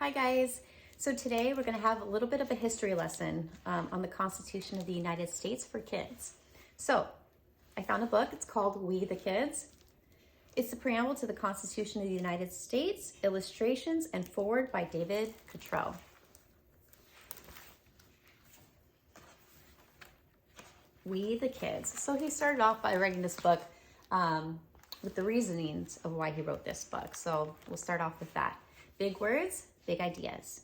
Hi guys. So today we're going to have a little bit of a history lesson on the Constitution of the United States for kids. So I found a book. It's called We the Kids. It's the preamble to the Constitution of the United States, illustrations and foreword by David Catrow. We the Kids. So he started off by writing this book with the reasonings of why he wrote this book. So we'll start off with that. Big words, big ideas.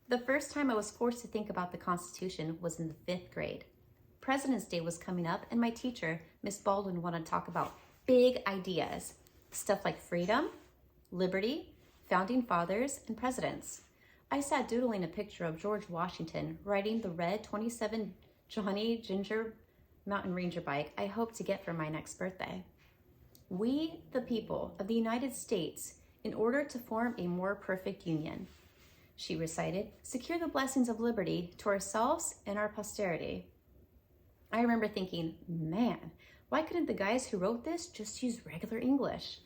The first time I was forced to think about the Constitution was in the 5th grade. President's Day was coming up and my teacher, Miss Baldwin, wanted to talk about big ideas. Stuff like freedom, liberty, founding fathers, and presidents. I sat doodling a picture of George Washington riding the red 27 Johnny Ginger mountain ranger bike I hope to get for my next birthday. We, the people of the United States, in order to form a more perfect union. She recited, secure the blessings of liberty to ourselves and our posterity. I remember thinking, man, why couldn't the guys who wrote this just use regular English?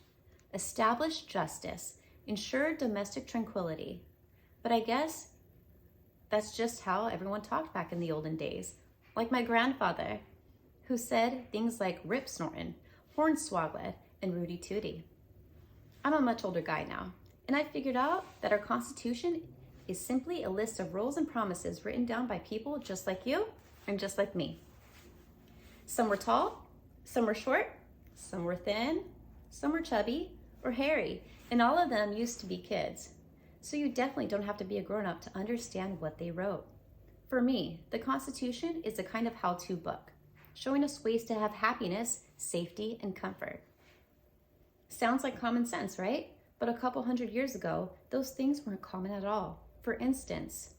Establish justice, ensure domestic tranquility. But I guess that's just how everyone talked back in the olden days. Like my grandfather, who said things like Rip Snortin', Hornswoggled, and Rudy Tooty. I'm a much older guy now, and I figured out that our Constitution is simply a list of rules and promises written down by people just like you and just like me. Some were tall, some were short, some were thin, some were chubby or hairy, and all of them used to be kids. So you definitely don't have to be a grown-up to understand what they wrote. For me, the Constitution is a kind of how-to book, showing us ways to have happiness, safety, and comfort. Sounds like common sense, right? But a couple hundred years ago, those things weren't common at all. For instance,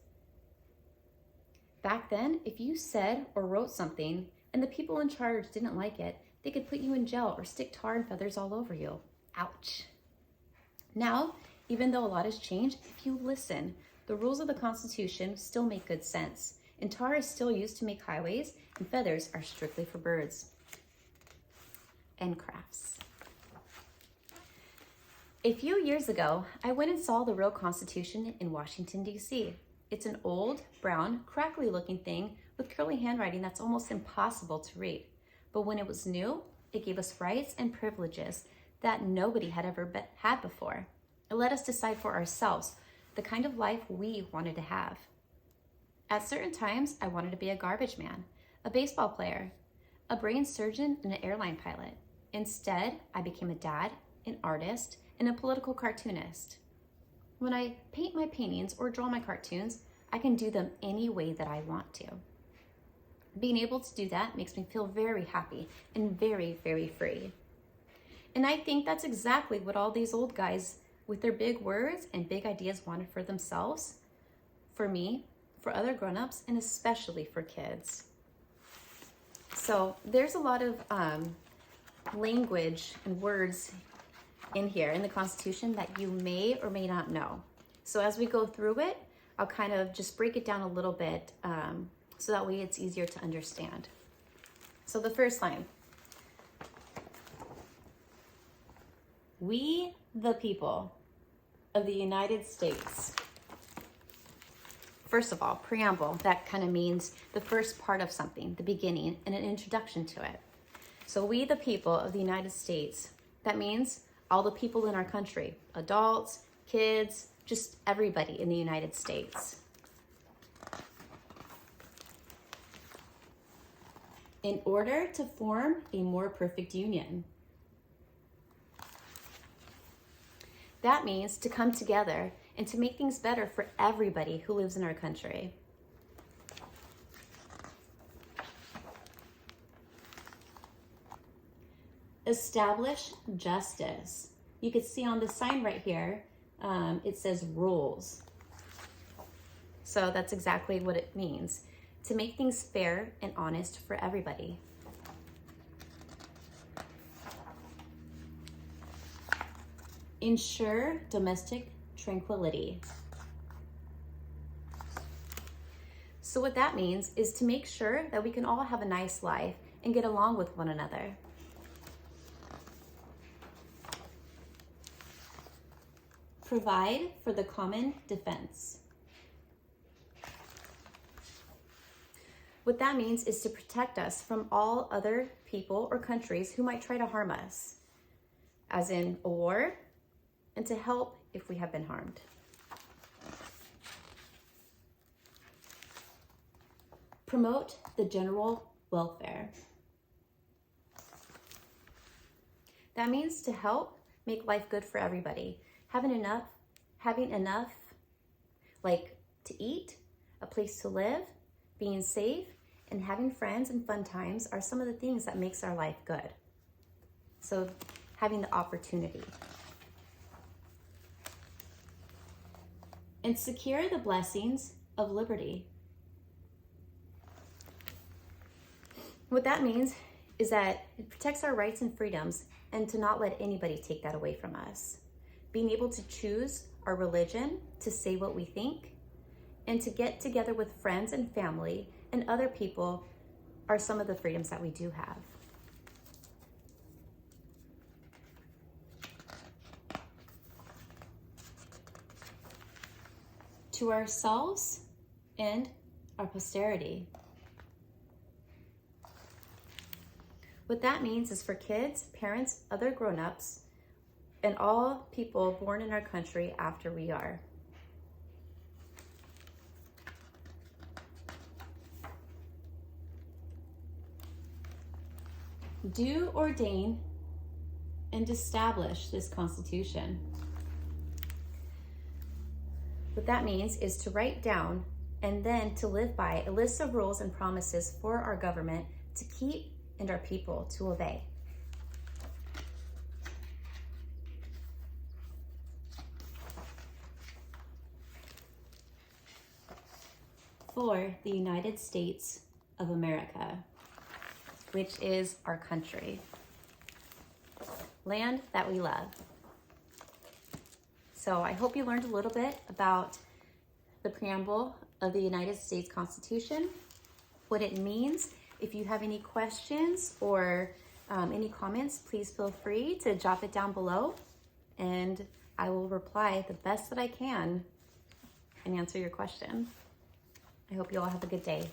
back then, if you said or wrote something and the people in charge didn't like it, they could put you in jail or stick tar and feathers all over you. Ouch. Now, even though a lot has changed, if you listen, the rules of the Constitution still make good sense, and tar is still used to make highways, and feathers are strictly for birds and crafts. A few years ago, I went and saw the real Constitution in Washington, D.C. It's an old, brown, crackly looking thing with curly handwriting that's almost impossible to read. But when it was new, it gave us rights and privileges that nobody had ever had before. It let us decide for ourselves the kind of life we wanted to have. At certain times, I wanted to be a garbage man, a baseball player, a brain surgeon, and an airline pilot. Instead, I became a dad, an artist, and a political cartoonist. When I paint my paintings or draw my cartoons, I can do them any way that I want to. Being able to do that makes me feel very happy and very, very free. And I think that's exactly what all these old guys with their big words and big ideas wanted for themselves, for me, for other grown-ups, and especially for kids. So there's a lot of language and words in here in the Constitution that you may or may not know. So as we go through it, I'll kind of just break it down a little bit so that way it's easier to understand. So the first line, we the people of the United States. First of all, preamble, that kind of means the first part of something, the beginning, and an introduction to it. So we the people of the United States, that means all the people in our country, adults, kids, just everybody in the United States. In order to form a more perfect union. That means to come together and to make things better for everybody who lives in our country. Establish justice. You can see on the sign right here, it says rules. So that's exactly what it means, to make things fair and honest for everybody. Ensure domestic tranquility. So what that means is to make sure that we can all have a nice life and get along with one another. provide for the common defense. What that means is to protect us from all other people or countries who might try to harm us, as in a war, and to help if we have been harmed. Promote the general welfare. That means to help make life good for everybody. Having enough, like to eat, a place to live, being safe, and having friends and fun times are some of the things that makes our life good. So having the opportunity. And secure the blessings of liberty. What that means is that it protects our rights and freedoms and to not let anybody take that away from us. Being able to choose our religion, to say what we think, and to get together with friends and family and other people are some of the freedoms that we do have. To ourselves and our posterity. What that means is for kids, parents, other grown-ups, and all people born in our country after we are. Do ordain and establish this Constitution. What that means is to write down and then to live by a list of rules and promises for our government to keep and our people to obey. For the United States of America, which is our country, land that we love. So I hope you learned a little bit about the preamble of the United States Constitution, what it means. If you have any questions or any comments, please feel free to drop it down below and I will reply the best that I can and answer your question. I hope you all have a good day.